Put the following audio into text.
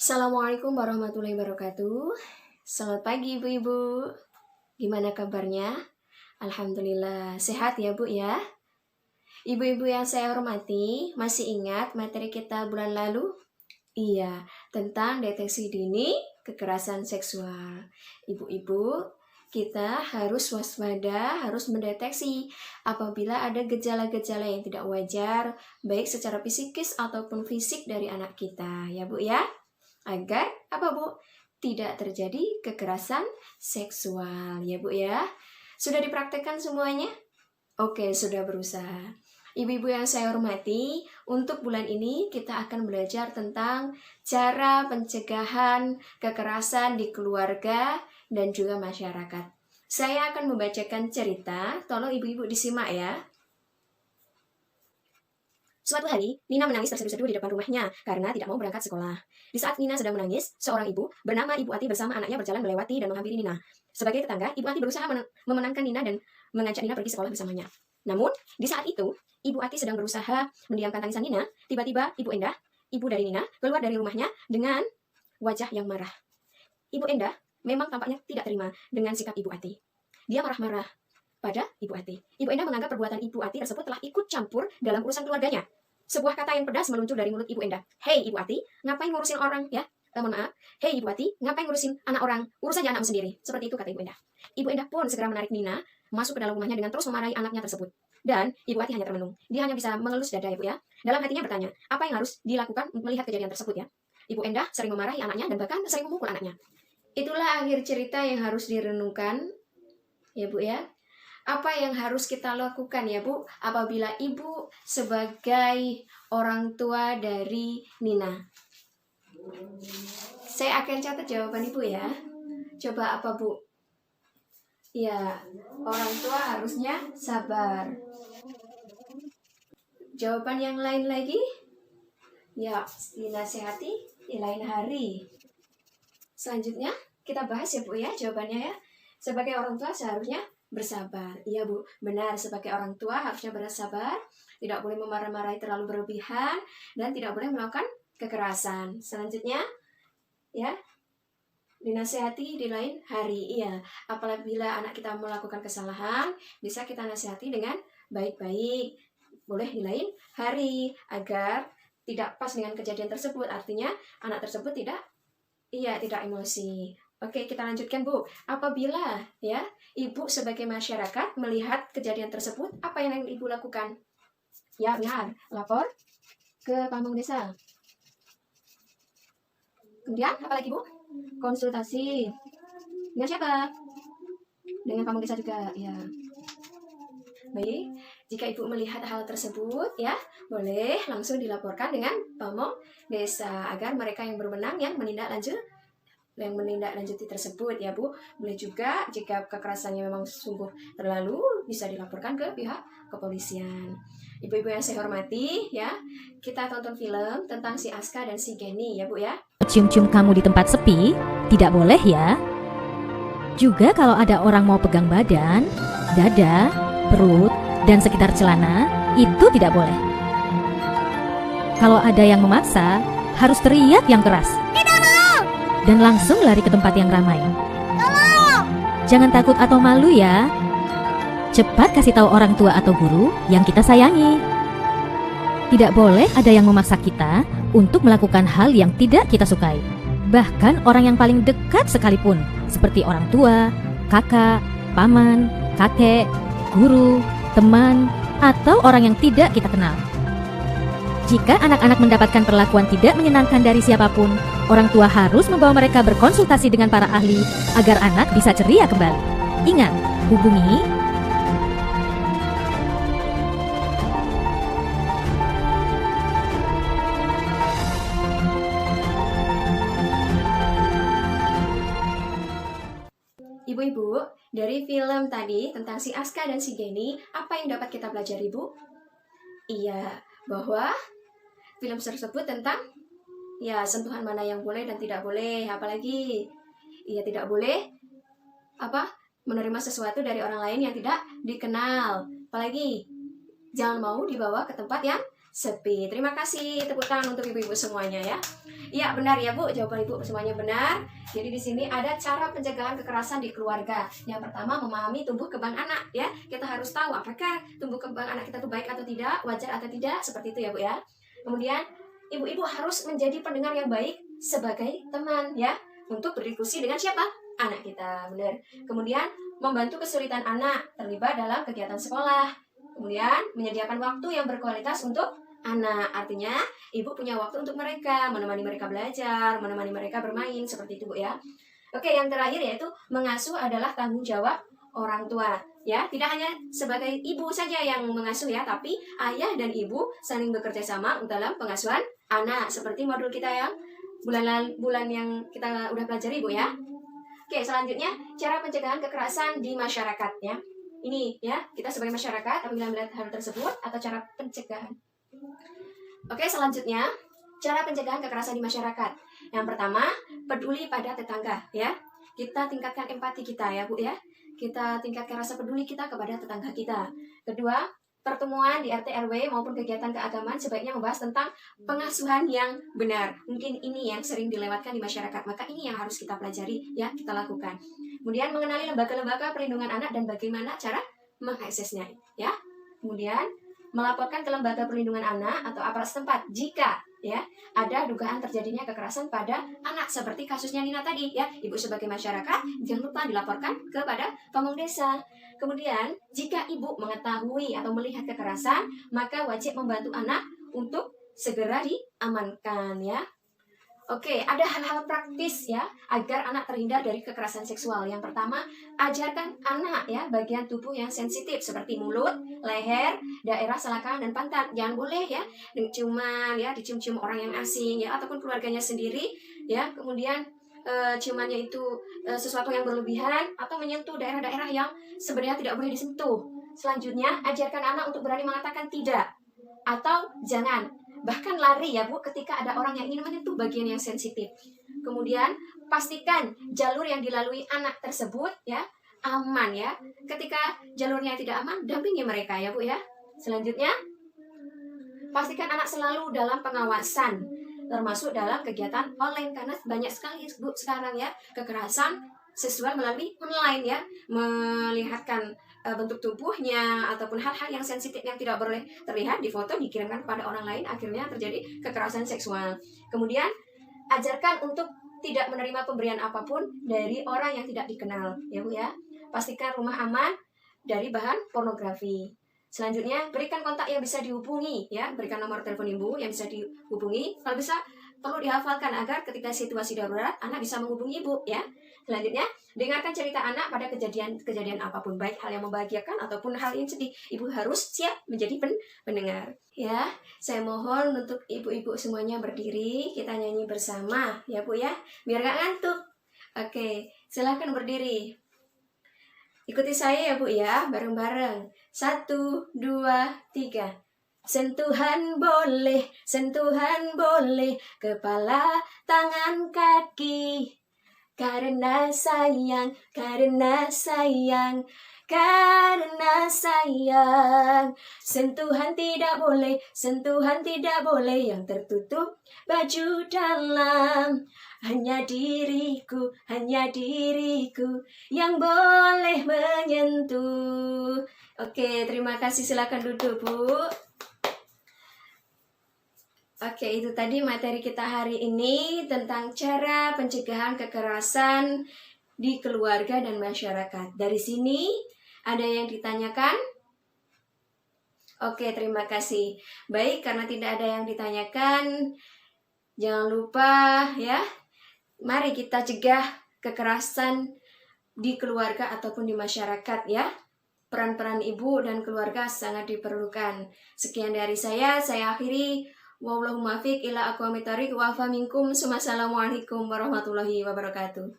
Assalamualaikum warahmatullahi wabarakatuh. Selamat pagi ibu-ibu. Gimana kabarnya? Alhamdulillah sehat ya bu ya. Ibu-ibu yang saya hormati, masih ingat materi kita bulan lalu? Iya, tentang deteksi dini kekerasan seksual. Ibu-ibu, kita harus waspada, harus mendeteksi apabila ada gejala-gejala yang tidak wajar, baik secara psikis ataupun fisik dari anak kita, ya Bu ya. Agar apa Bu? Tidak terjadi kekerasan seksual, ya Bu ya. Sudah dipraktekkan semuanya? Oke, sudah berusaha. Ibu-ibu yang saya hormati, untuk bulan ini kita akan belajar tentang cara pencegahan kekerasan di keluarga dan juga masyarakat. Saya akan membacakan cerita, tolong ibu-ibu disimak ya. Suatu hari, Nina menangis terseduh-seduh di depan rumahnya karena tidak mau berangkat sekolah. Di saat Nina sedang menangis, seorang ibu bernama Ibu Ati bersama anaknya berjalan melewati dan menghampiri Nina. Sebagai tetangga, Ibu Ati berusaha memenangkan Nina dan mengajak Nina pergi sekolah bersamanya. Namun, di saat itu, Ibu Ati sedang berusaha mendiamkan tangisan Nina. Tiba-tiba, Ibu Endah, ibu dari Nina, keluar dari rumahnya dengan wajah yang marah. Ibu Endah memang tampaknya tidak terima dengan sikap Ibu Ati. Dia marah-marah pada Ibu Ati. Ibu Endah menganggap perbuatan Ibu Ati tersebut telah ikut campur dalam urusan keluarganya. Sebuah kata yang pedas meluncur dari mulut Ibu Endah. Hei Ibu Ati, ngapain ngurusin orang ya? Mohon maaf. Hei Ibu Ati, ngapain ngurusin anak orang? Urus saja anakmu sendiri. Seperti itu kata Ibu Endah. Ibu Endah pun segera menarik Nina masuk ke dalam rumahnya dengan terus memarahi anaknya tersebut. Dan Ibu Ati hanya termenung. Dia hanya bisa mengelus dada Ibu ya. Dalam hatinya bertanya, apa yang harus dilakukan melihat kejadian tersebut ya? Ibu Endah sering memarahi anaknya dan bahkan sering memukul anaknya. Itulah akhir cerita yang harus direnungkan ya Bu ya. Apa yang harus kita lakukan ya Bu apabila Ibu sebagai orang tua dari Nina? Saya akan catat jawaban Ibu ya. Coba apa Bu? Ya, orang tua harusnya sabar. Jawaban yang lain lagi? Ya, dinasehati di lain hari. Selanjutnya kita bahas ya Bu ya jawabannya ya. Sebagai orang tua seharusnya bersabar. Iya Bu, benar sebagai orang tua harusnya bersabar, tidak boleh memarah-marahi terlalu berlebihan, dan tidak boleh melakukan kekerasan. Selanjutnya, ya, dinasehati di lain hari. Iya, apabila anak kita melakukan kesalahan, bisa kita nasihati dengan baik-baik. Boleh di lain hari, agar tidak pas dengan kejadian tersebut. Artinya, anak tersebut tidak emosi. Oke, kita lanjutkan Bu. Apabila ya Ibu sebagai masyarakat melihat kejadian tersebut, apa yang Ibu lakukan? Ya benar, lapor ke pamong desa. Kemudian apa lagi Bu? Konsultasi. Dengan siapa? Dengan pamong desa juga, ya. Baik, jika Ibu melihat hal tersebut ya, boleh langsung dilaporkan dengan pamong desa agar mereka yang berwenang yang menindaklanjuti tersebut ya Bu. Boleh juga jika kekerasannya memang sungguh terlalu bisa dilaporkan ke pihak kepolisian. Ibu-ibu yang saya hormati ya, kita tonton film tentang si Aska dan si Geni ya Bu ya. Cium-cium kamu di tempat sepi tidak boleh ya. Juga kalau ada orang mau pegang badan, dada, perut, dan sekitar celana, itu tidak boleh. Kalau ada yang memaksa, harus teriak yang keras dan langsung lari ke tempat yang ramai. Jangan takut atau malu ya. Cepat kasih tahu orang tua atau guru yang kita sayangi. Tidak boleh ada yang memaksa kita untuk melakukan hal yang tidak kita sukai. Bahkan orang yang paling dekat sekalipun, seperti orang tua, kakak, paman, kakek, guru, teman, atau orang yang tidak kita kenal. Jika anak-anak mendapatkan perlakuan tidak menyenangkan dari siapapun, orang tua harus membawa mereka berkonsultasi dengan para ahli agar anak bisa ceria kembali. Ingat, hubungi Ibu-ibu, dari film tadi tentang si Aska dan si Geni, apa yang dapat kita pelajari Bu? Iya, bahwa film tersebut tentang ya sentuhan mana yang boleh dan tidak boleh, apalagi ya tidak boleh menerima sesuatu dari orang lain yang tidak dikenal, apalagi jangan mau dibawa ke tempat yang sepi. Terima kasih, tepuk tangan untuk ibu-ibu semuanya ya. Iya benar ya Bu, jawaban ibu semuanya benar. Jadi di sini ada cara pencegahan kekerasan di keluarga. Yang pertama, memahami tumbuh kembang anak ya. Kita harus tahu apakah tumbuh kembang anak kita itu baik atau tidak, wajar atau tidak, seperti itu ya Bu ya. Kemudian ibu-ibu harus menjadi pendengar yang baik sebagai teman ya, untuk berdiskusi dengan siapa? Anak kita, benar. Kemudian membantu kesulitan anak terlibat dalam kegiatan sekolah. Kemudian menyediakan waktu yang berkualitas untuk anak, artinya ibu punya waktu untuk mereka, menemani mereka belajar, menemani mereka bermain, seperti itu Bu ya. Oke, yang terakhir yaitu mengasuh adalah tanggung jawab orang tua ya. Tidak hanya sebagai ibu saja yang mengasuh ya, tapi ayah dan ibu saling bekerja sama dalam pengasuhan anak, seperti modul kita yang bulan yang kita udah pelajari Bu ya. Oke, selanjutnya cara pencegahan kekerasan di masyarakat ya. Ini ya, kita sebagai masyarakat apabila melihat hal tersebut atau cara pencegahan. Oke, selanjutnya cara pencegahan kekerasan di masyarakat. Yang pertama, peduli pada tetangga ya. Kita tingkatkan empati kita ya Bu ya. Kita tingkatkan rasa peduli kita kepada tetangga kita. Kedua, pertemuan di RT RW maupun kegiatan keagamaan sebaiknya membahas tentang pengasuhan yang benar. Mungkin ini yang sering dilewatkan di masyarakat, maka ini yang harus kita pelajari ya, kita lakukan. Kemudian mengenali lembaga-lembaga perlindungan anak dan bagaimana cara mengaksesnya ya. Kemudian melaporkan ke lembaga perlindungan anak atau aparat setempat jika ya ada dugaan terjadinya kekerasan pada anak, seperti kasusnya Nina tadi ya. Ibu sebagai masyarakat jangan lupa dilaporkan kepada pamong desa. Kemudian jika ibu mengetahui atau melihat kekerasan, maka wajib membantu anak untuk segera diamankan ya. Oke, ada hal-hal praktis ya agar anak terhindar dari kekerasan seksual. Yang pertama, ajarkan anak ya bagian tubuh yang sensitif seperti mulut, leher, daerah selangkangan dan pantat. Jangan boleh ya ciuman ya, dicium-cium orang yang asing ya ataupun keluarganya sendiri ya. Kemudian ciumannya itu sesuatu yang berlebihan atau menyentuh daerah-daerah yang sebenarnya tidak boleh disentuh. Selanjutnya, ajarkan anak untuk berani mengatakan tidak atau jangan. Bahkan lari ya Bu ketika ada orang yang ingin menyentuh bagian yang sensitif. Kemudian pastikan jalur yang dilalui anak tersebut ya aman ya. Ketika jalurnya tidak aman, dampingi mereka ya Bu ya. Selanjutnya, pastikan anak selalu dalam pengawasan, termasuk dalam kegiatan online, karena banyak sekali Bu sekarang ya kekerasan seksual melalui online ya, melihatkan bentuk tubuhnya ataupun hal-hal yang sensitif yang tidak boleh terlihat di foto dikirimkan kepada orang lain, akhirnya terjadi kekerasan seksual. Kemudian ajarkan untuk tidak menerima pemberian apapun dari orang yang tidak dikenal ya Bu ya. Pastikan rumah aman dari bahan pornografi. Selanjutnya, berikan kontak yang bisa dihubungi ya, berikan nomor telepon ibu yang bisa dihubungi. Kalau bisa perlu dihafalkan agar ketika situasi darurat anak bisa menghubungi ibu ya. Selanjutnya, dengarkan cerita anak pada kejadian apapun, baik hal yang membahagiakan ataupun hal yang sedih. Ibu harus siap menjadi pendengar. Ya, saya mohon untuk ibu-ibu semuanya berdiri, kita nyanyi bersama ya Bu ya, biar gak ngantuk. Oke, silahkan berdiri. Ikuti saya ya Bu ya, bareng-bareng. 1, 2, 3. Sentuhan boleh, kepala, tangan, kaki. Karena sayang, karena sayang. Sentuhan tidak boleh yang tertutup baju dalam. Hanya diriku yang boleh menyentuh. Oke, terima kasih, silakan duduk Bu. Oke, itu tadi materi kita hari ini tentang cara pencegahan kekerasan di keluarga dan masyarakat. Dari sini ada yang ditanyakan? Oke, terima kasih. Baik, karena tidak ada yang ditanyakan, jangan lupa ya, mari kita cegah kekerasan di keluarga ataupun di masyarakat ya. Peran-peran ibu dan keluarga sangat diperlukan. Sekian dari saya akhiri. Wallahul muwaffiq ila aqwamit thoriq wa afa minkum. Wassalamualaikum warahmatullahi wabarakatuh.